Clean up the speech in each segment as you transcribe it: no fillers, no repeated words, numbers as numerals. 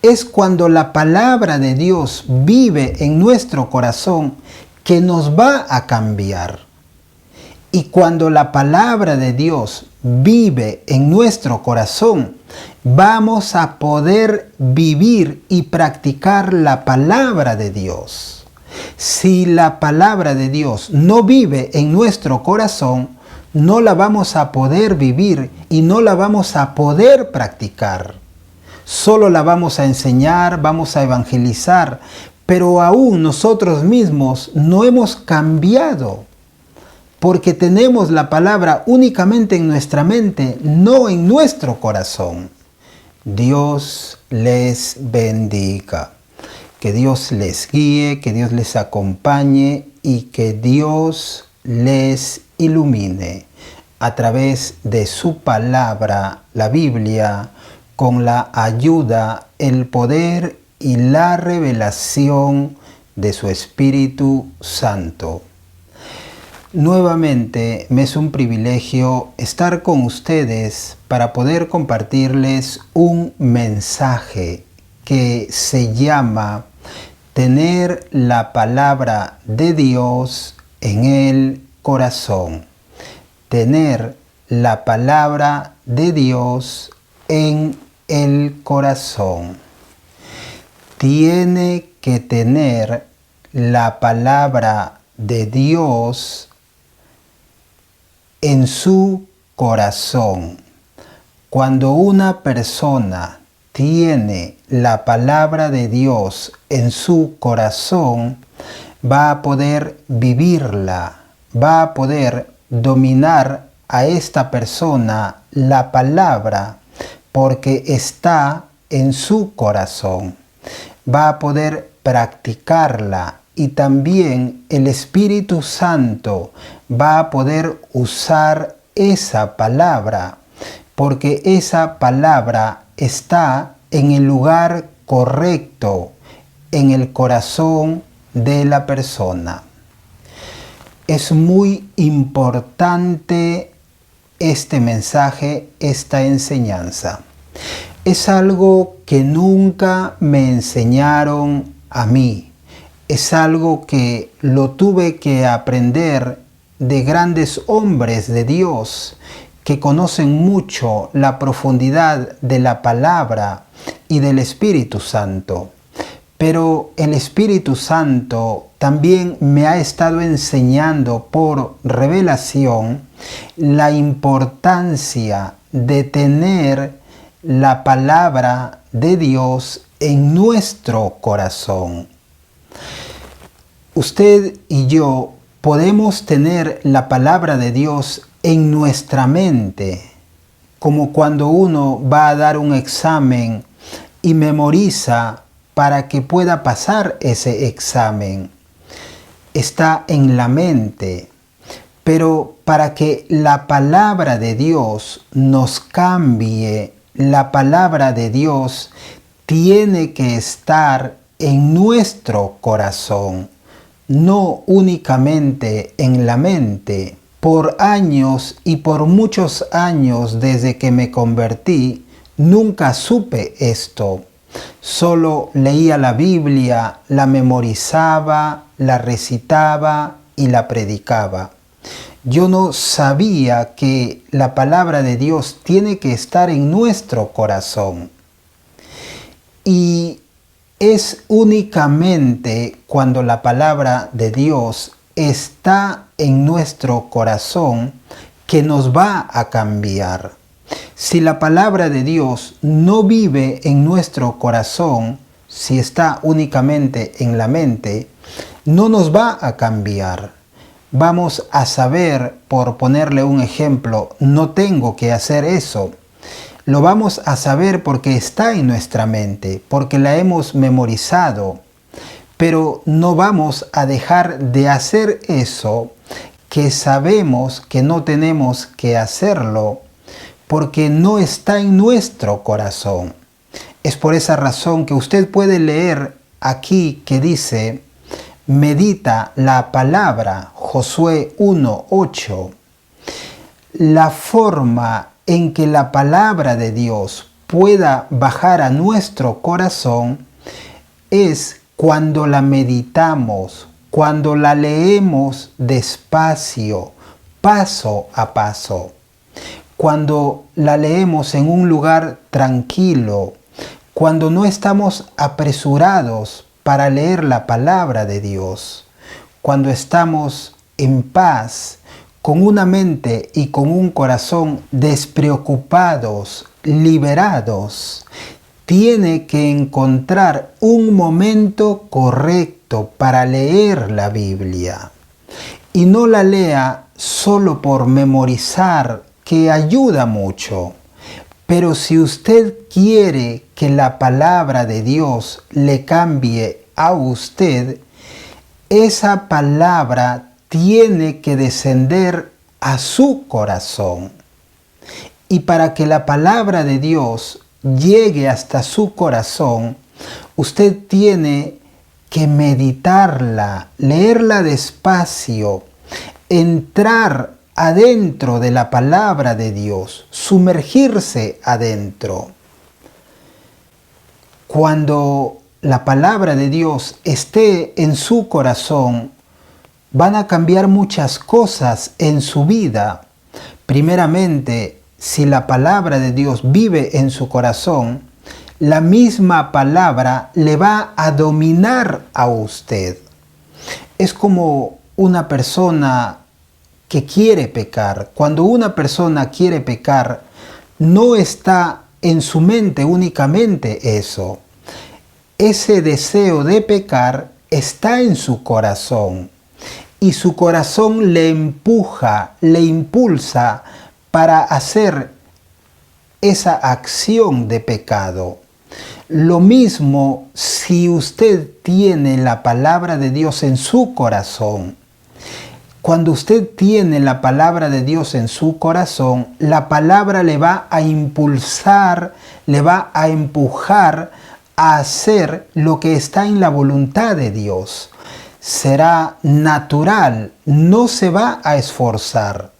Es cuando la palabra de Dios vive en nuestro corazón que nos va a cambiar. Y cuando la palabra de Dios vive en nuestro corazón, vamos a poder vivir y practicar la palabra de Dios. Si la palabra de Dios no vive en nuestro corazón, no la vamos a poder vivir y no la vamos a poder practicar. Solo la vamos a enseñar, vamos a evangelizar, pero aún nosotros mismos no hemos cambiado, porque tenemos la palabra únicamente en nuestra mente, no en nuestro corazón. Dios les bendiga. Que Dios les guíe, que Dios les acompañe y que Dios les ilumine a través de su palabra, la Biblia, con la ayuda, el poder y la revelación de su Espíritu Santo. Nuevamente me es un privilegio estar con ustedes para poder compartirles un mensaje que se llama Tener la palabra de Dios en el corazón. Tener la palabra de Dios en el corazón. Tiene que tener la palabra de Dios en su corazón. Cuando una persona tiene la palabra de Dios en su corazón, va a poder vivirla, va a poder dominar a esta persona la palabra, porque está en su corazón. Va a poder practicarla y también el Espíritu Santo va a poder usar esa palabra, porque esa palabra está en el lugar correcto, en el corazón de la persona. Es muy importante este mensaje, esta enseñanza. Es algo que nunca me enseñaron a mí. Es algo que lo tuve que aprender de grandes hombres de Dios que conocen mucho la profundidad de la palabra y del Espíritu Santo. Pero el Espíritu Santo también me ha estado enseñando por revelación la importancia de tener la palabra de Dios en nuestro corazón. Usted y yo podemos tener la palabra de Dios en nuestra mente, como cuando uno va a dar un examen y memoriza para que pueda pasar ese examen. Está en la mente, pero para que la palabra de Dios nos cambie, la palabra de Dios tiene que estar en nuestro corazón, no únicamente en la mente. Por años y por muchos años desde que me convertí, nunca supe esto. Solo leía la Biblia, la memorizaba, la recitaba y la predicaba. Yo no sabía que la palabra de Dios tiene que estar en nuestro corazón. Y es únicamente cuando la palabra de Dios está en nuestro corazón que nos va a cambiar. Si la palabra de Dios no vive en nuestro corazón, si está únicamente en la mente, no nos va a cambiar. Vamos a saber, por ponerle un ejemplo, no tengo que hacer eso. Lo vamos a saber porque está en nuestra mente, porque la hemos memorizado. Pero no vamos a dejar de hacer eso que sabemos que no tenemos que hacerlo, porque no está en nuestro corazón. Es por esa razón que usted puede leer aquí que dice, medita la palabra, Josué 1:8. La forma en que la palabra de Dios pueda bajar a nuestro corazón es cuando la meditamos, cuando la leemos despacio, paso a paso. Cuando la leemos en un lugar tranquilo, cuando no estamos apresurados para leer la palabra de Dios, cuando estamos en paz, con una mente y con un corazón despreocupados, liberados, tiene que encontrar un momento correcto para leer la Biblia. Y no la lea solo por memorizar, que ayuda mucho. Pero si usted quiere que la palabra de Dios le cambie a usted, esa palabra tiene que descender a su corazón. Y para que la palabra de Dios llegue hasta su corazón, usted tiene que meditarla, leerla despacio, entrar adentro de la palabra de Dios, sumergirse adentro. Cuando la palabra de Dios esté en su corazón, van a cambiar muchas cosas en su vida. Primeramente, si la palabra de Dios vive en su corazón, la misma palabra le va a dominar a usted. Es como una persona que quiere pecar. Cuando una persona quiere pecar, no está en su mente únicamente eso. Ese deseo de pecar está en su corazón. Y su corazón le empuja, le impulsa para hacer esa acción de pecado. Lo mismo si usted tiene la palabra de Dios en su corazón. Cuando usted tiene la palabra de Dios en su corazón, la palabra le va a impulsar, le va a empujar a hacer lo que está en la voluntad de Dios. Será natural, no se va a esforzar.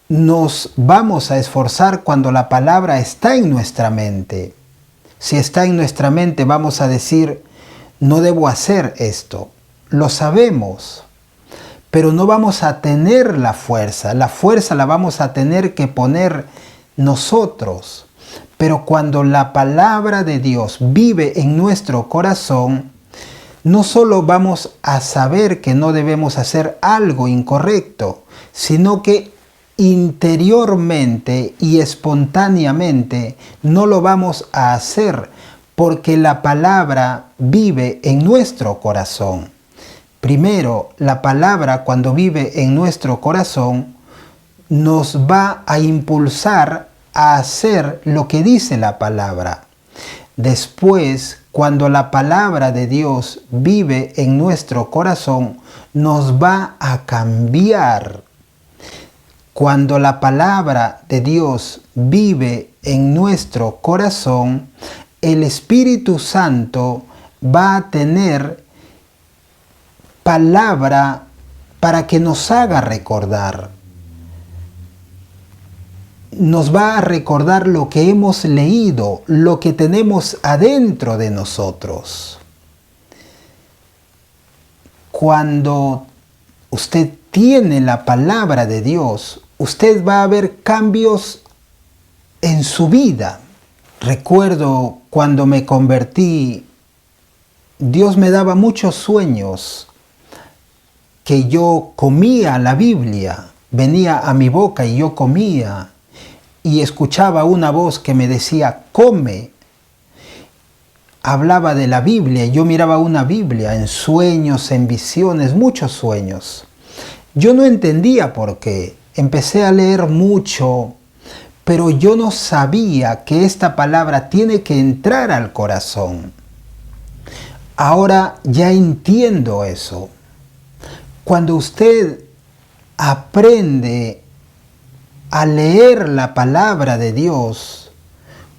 Nos vamos a esforzar cuando la palabra está en nuestra mente. Si está en nuestra mente, vamos a decir, no debo hacer esto. Lo sabemos, pero no vamos a tener la fuerza. La fuerza la vamos a tener que poner nosotros. Pero cuando la palabra de Dios vive en nuestro corazón, no solo vamos a saber que no debemos hacer algo incorrecto, sino que interiormente y espontáneamente no lo vamos a hacer porque la palabra vive en nuestro corazón. Primero, la palabra cuando vive en nuestro corazón nos va a impulsar a hacer lo que dice la palabra. Después, cuando la palabra de Dios vive en nuestro corazón, nos va a cambiar. Cuando la palabra de Dios vive en nuestro corazón, el Espíritu Santo va a tener palabra para que nos haga recordar. Nos va a recordar lo que hemos leído, lo que tenemos adentro de nosotros. Cuando usted tiene la palabra de Dios, usted va a ver cambios en su vida. Recuerdo cuando me convertí, Dios me daba muchos sueños que yo comía la Biblia, venía a mi boca y yo comía. Y escuchaba una voz que me decía, come. Hablaba de la Biblia, yo miraba una Biblia en sueños, en visiones, muchos sueños. Yo no entendía por qué. Empecé a leer mucho, pero yo no sabía que esta palabra tiene que entrar al corazón. Ahora ya entiendo eso. Cuando usted aprende a leer la palabra de Dios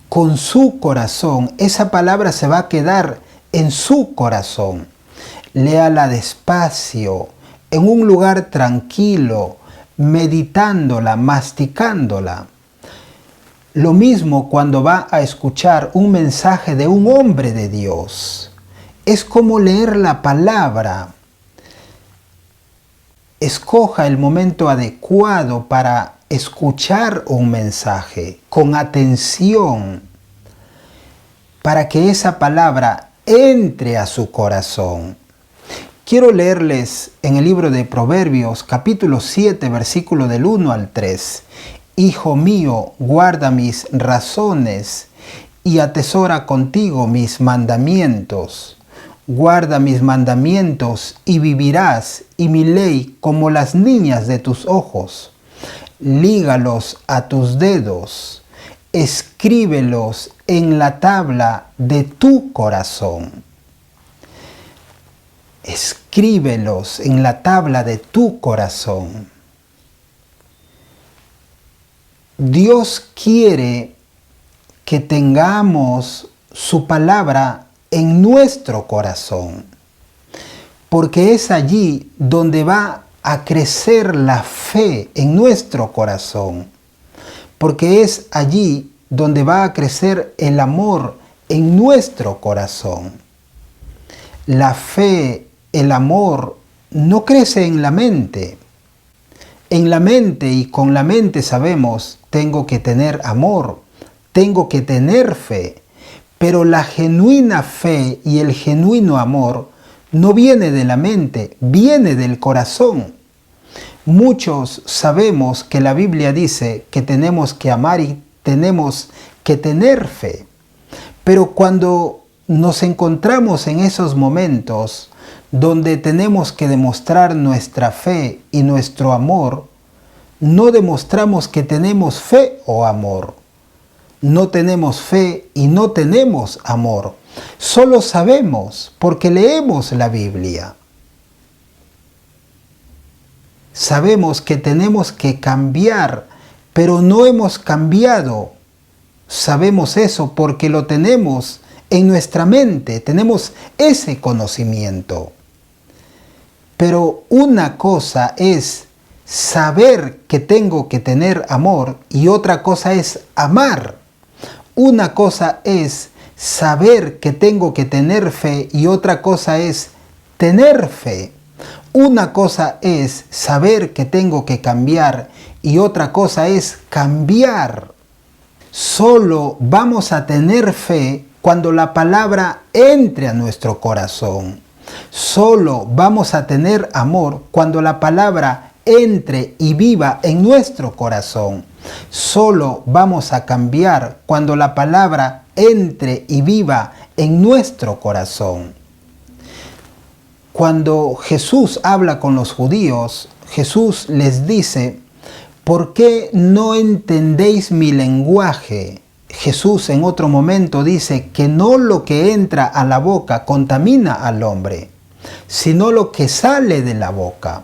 con su corazón, esa palabra se va a quedar en su corazón. Léala despacio, en un lugar tranquilo, meditándola, masticándola. Lo mismo cuando va a escuchar un mensaje de un hombre de Dios. Es como leer la palabra. Escoja el momento adecuado para escuchar un mensaje con atención, para que esa palabra entre a su corazón. Quiero leerles en el libro de Proverbios, capítulo 7, versículo del 1 al 3. Hijo mío, guarda mis razones y atesora contigo mis mandamientos. Guarda mis mandamientos y vivirás, y mi ley como las niñas de tus ojos. Lígalos a tus dedos, escríbelos en la tabla de tu corazón. Escríbelos en la tabla de tu corazón. Dios quiere que tengamos su palabra en nuestro corazón, porque es allí donde va a crecer la fe en nuestro corazón, porque es allí donde va a crecer el amor en nuestro corazón. La fe, el amor, no crece en la mente. En la mente y con la mente sabemos, tengo que tener amor, tengo que tener fe, pero la genuina fe y el genuino amor no viene de la mente, viene del corazón. Muchos sabemos que la Biblia dice que tenemos que amar y tenemos que tener fe, pero cuando nos encontramos en esos momentos donde tenemos que demostrar nuestra fe y nuestro amor, no demostramos que tenemos fe o amor. No tenemos fe y no tenemos amor. Solo sabemos porque leemos la Biblia. Sabemos que tenemos que cambiar, pero no hemos cambiado. Sabemos eso porque lo tenemos en nuestra mente, tenemos ese conocimiento. Pero una cosa es saber que tengo que tener amor y otra cosa es amar. Una cosa es saber que tengo que tener fe y otra cosa es tener fe. Una cosa es saber que tengo que cambiar y otra cosa es cambiar. Solo vamos a tener fe cuando la palabra entre a nuestro corazón. Solo vamos a tener amor cuando la palabra entre y viva en nuestro corazón. Solo vamos a cambiar cuando la palabra entre y viva en nuestro corazón. Cuando Jesús habla con los judíos, Jesús les dice, ¿por qué no entendéis mi lenguaje? Jesús en otro momento dice que no lo que entra a la boca contamina al hombre, sino lo que sale de la boca.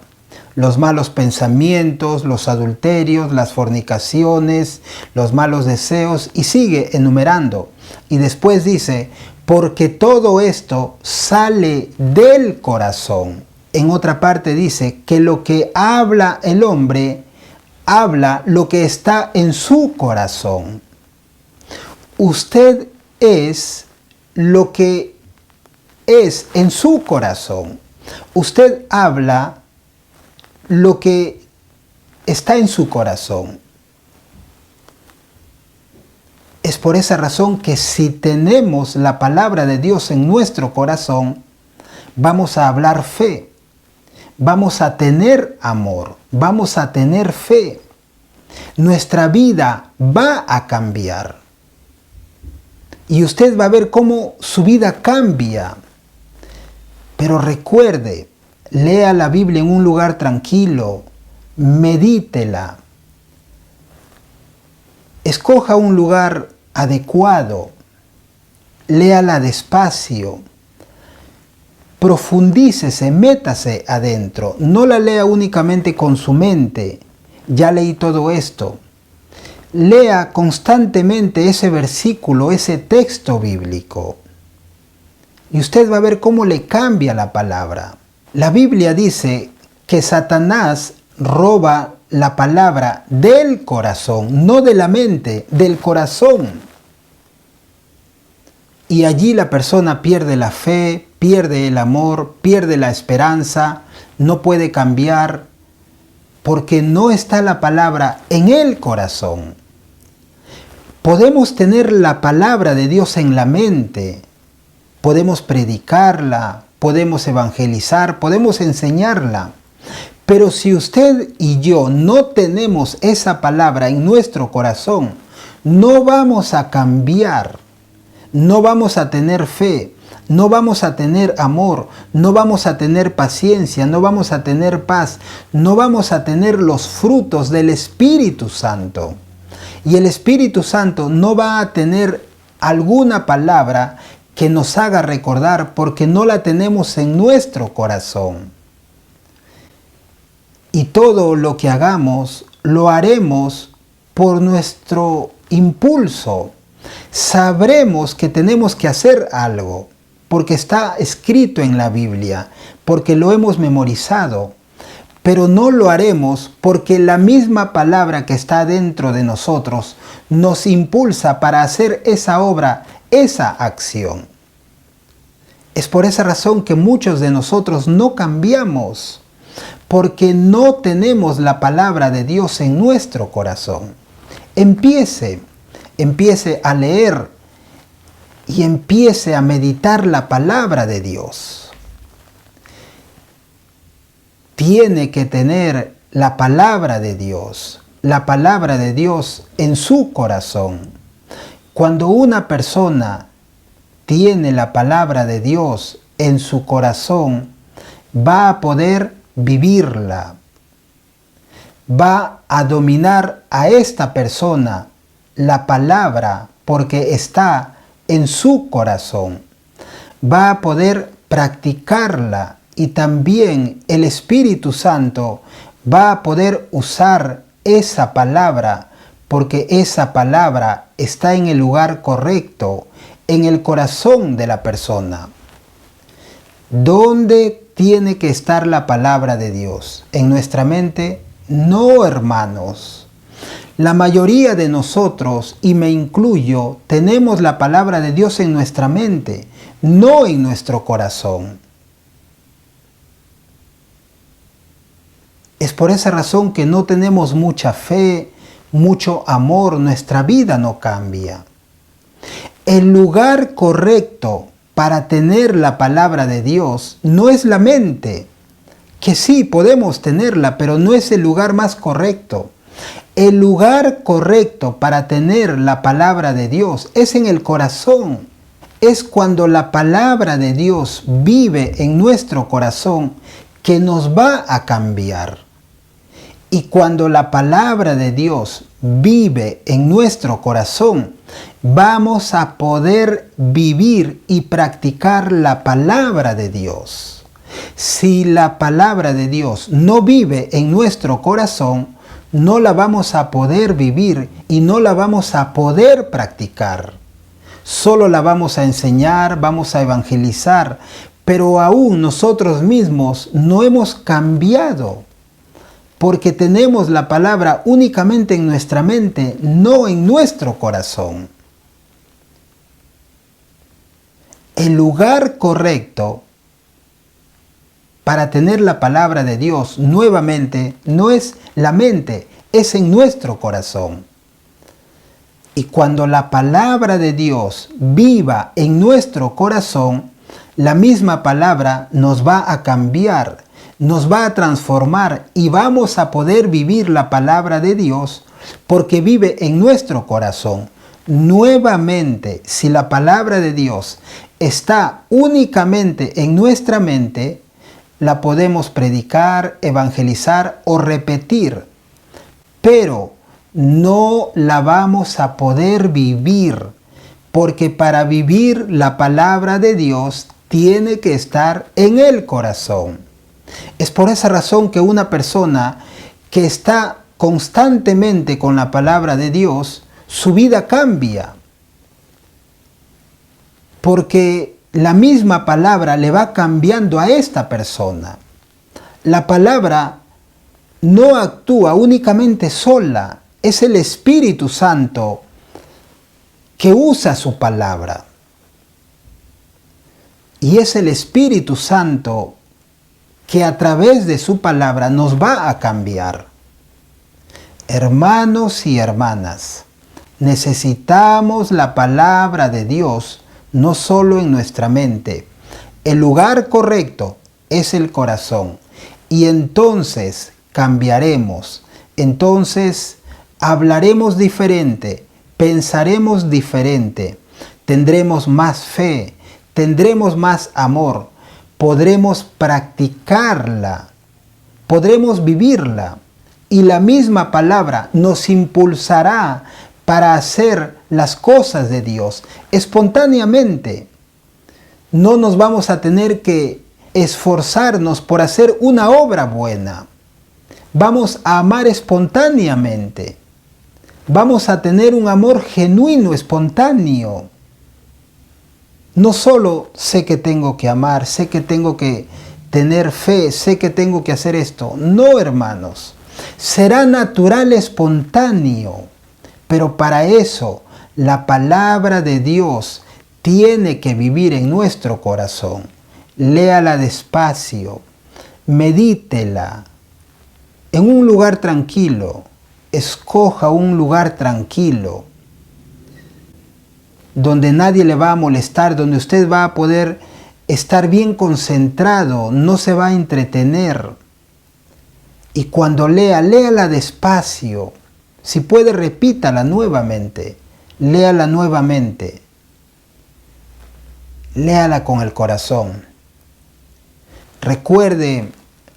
Los malos pensamientos, los adulterios, las fornicaciones, los malos deseos, y sigue enumerando. Y después dice, porque todo esto sale del corazón. En otra parte dice que lo que habla el hombre, habla lo que está en su corazón. Usted es lo que es en su corazón. Usted habla lo que está en su corazón. Es por esa razón que si tenemos la palabra de Dios en nuestro corazón, vamos a hablar fe, vamos a tener amor, vamos a tener fe. Nuestra vida va a cambiar. Y usted va a ver cómo su vida cambia. Pero recuerde, lea la Biblia en un lugar tranquilo, medítela. Escoja un lugar adecuado, léala despacio, profundícese, métase adentro. No la lea únicamente con su mente, ya leí todo esto. Lea constantemente ese versículo, ese texto bíblico. Y usted va a ver cómo le cambia la palabra. La Biblia dice que Satanás roba la palabra del corazón, no de la mente, del corazón. Y allí la persona pierde la fe, pierde el amor, pierde la esperanza, no puede cambiar, porque no está la palabra en el corazón. Podemos tener la palabra de Dios en la mente, podemos predicarla, podemos evangelizar, podemos enseñarla. Pero si usted y yo no tenemos esa palabra en nuestro corazón, no vamos a cambiar, no vamos a tener fe, no vamos a tener amor, no vamos a tener paciencia, no vamos a tener paz, no vamos a tener los frutos del Espíritu Santo. Y el Espíritu Santo no va a tener alguna palabra que nos haga recordar porque no la tenemos en nuestro corazón. Y todo lo que hagamos, lo haremos por nuestro impulso. Sabremos que tenemos que hacer algo, porque está escrito en la Biblia, porque lo hemos memorizado. Pero no lo haremos porque la misma palabra que está dentro de nosotros nos impulsa para hacer esa obra, esa acción. Es por esa razón que muchos de nosotros no cambiamos, porque no tenemos la palabra de Dios en nuestro corazón. Empiece a leer y empiece a meditar la palabra de Dios. Tiene que tener la palabra de Dios en su corazón. Cuando una persona tiene la palabra de Dios en su corazón, va a poder vivirla. Va a dominar a esta persona la palabra porque está en su corazón. Va a poder practicarla y también el Espíritu Santo va a poder usar esa palabra porque esa palabra está en el lugar correcto, en el corazón de la persona. ¿Dónde tiene que estar la palabra de Dios? ¿En nuestra mente? No, hermanos. La mayoría de nosotros, y me incluyo, tenemos la palabra de Dios en nuestra mente, no en nuestro corazón. Es por esa razón que no tenemos mucha fe, mucho amor, nuestra vida no cambia. El lugar correcto para tener la palabra de Dios no es la mente, que sí podemos tenerla, pero no es el lugar más correcto. El lugar correcto para tener la palabra de Dios es en el corazón. Es cuando la palabra de Dios vive en nuestro corazón que nos va a cambiar. Y cuando la palabra de Dios vive en nuestro corazón, vamos a poder vivir y practicar la palabra de Dios. Si la palabra de Dios no vive en nuestro corazón, no la vamos a poder vivir y no la vamos a poder practicar. Solo la vamos a enseñar, vamos a evangelizar, pero aún nosotros mismos no hemos cambiado. Porque tenemos la palabra únicamente en nuestra mente, no en nuestro corazón. El lugar correcto para tener la palabra de Dios nuevamente no es la mente, es en nuestro corazón. Y cuando la palabra de Dios viva en nuestro corazón, la misma palabra nos va a cambiar, nos va a transformar y vamos a poder vivir la palabra de Dios porque vive en nuestro corazón. Nuevamente, si la palabra de Dios está únicamente en nuestra mente, la podemos predicar, evangelizar o repetir, pero no la vamos a poder vivir, porque para vivir la palabra de Dios tiene que estar en el corazón. Es por esa razón que una persona que está constantemente con la palabra de Dios, su vida cambia. Porque la misma palabra le va cambiando a esta persona. La palabra no actúa únicamente sola, es el Espíritu Santo que usa su palabra. Y es el Espíritu Santo que a través de su palabra nos va a cambiar. Hermanos y hermanas, necesitamos la palabra de Dios no solo en nuestra mente. El lugar correcto es el corazón. Y entonces cambiaremos. Entonces hablaremos diferente, pensaremos diferente, tendremos más fe, tendremos más amor, podremos practicarla, podremos vivirla. Y la misma palabra nos impulsará para hacer las cosas de Dios espontáneamente. No nos vamos a tener que esforzarnos por hacer una obra buena. Vamos a amar espontáneamente. Vamos a tener un amor genuino, espontáneo. No solo sé que tengo que amar, sé que tengo que tener fe, sé que tengo que hacer esto. No, hermanos. Será natural, espontáneo. Pero para eso, la palabra de Dios tiene que vivir en nuestro corazón. Léala despacio, medítela en un lugar tranquilo. Escoja un lugar tranquilo, donde nadie le va a molestar, donde usted va a poder estar bien concentrado, no se va a entretener. Y cuando léala despacio. Si puede, repítala nuevamente. Léala nuevamente. Léala con el corazón. Recuerde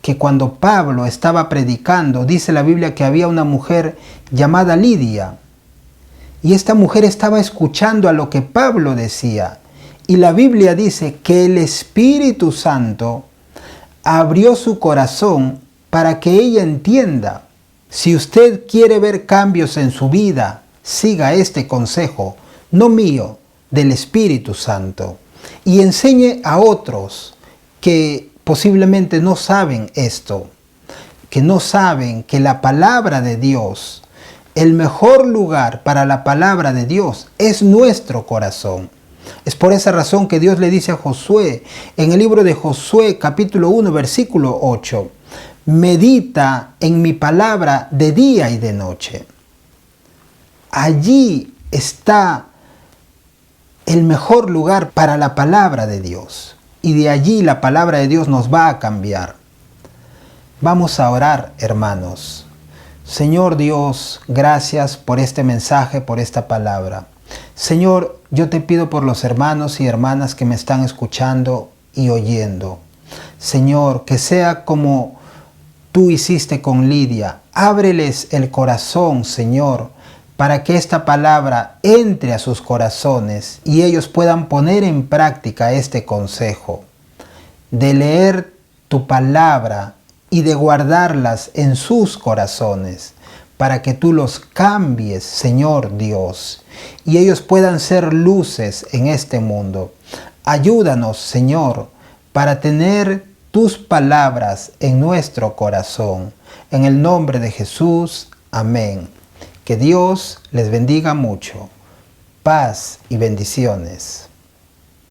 que cuando Pablo estaba predicando, dice la Biblia que había una mujer llamada Lidia. Y esta mujer estaba escuchando a lo que Pablo decía. Y la Biblia dice que el Espíritu Santo abrió su corazón para que ella entienda. Si usted quiere ver cambios en su vida, siga este consejo, no mío, del Espíritu Santo. Y enseñe a otros que posiblemente no saben esto, que no saben que la palabra de Dios, el mejor lugar para la palabra de Dios es nuestro corazón. Es por esa razón que Dios le dice a Josué, en el libro de Josué capítulo 1 versículo 8, medita en mi palabra de día y de noche. Allí está el mejor lugar para la palabra de Dios. Y de allí la palabra de Dios nos va a cambiar. Vamos a orar, hermanos. Señor Dios, gracias por este mensaje, por esta palabra. Señor, yo te pido por los hermanos y hermanas que me están escuchando y oyendo. Señor, que sea como tú hiciste con Lidia. Ábreles el corazón, Señor, para que esta palabra entre a sus corazones y ellos puedan poner en práctica este consejo de leer tu palabra y de guardarlas en sus corazones, para que tú los cambies, Señor Dios, y ellos puedan ser luces en este mundo. Ayúdanos, Señor, para tener tus palabras en nuestro corazón. En el nombre de Jesús, amén. Que Dios les bendiga mucho. Paz y bendiciones.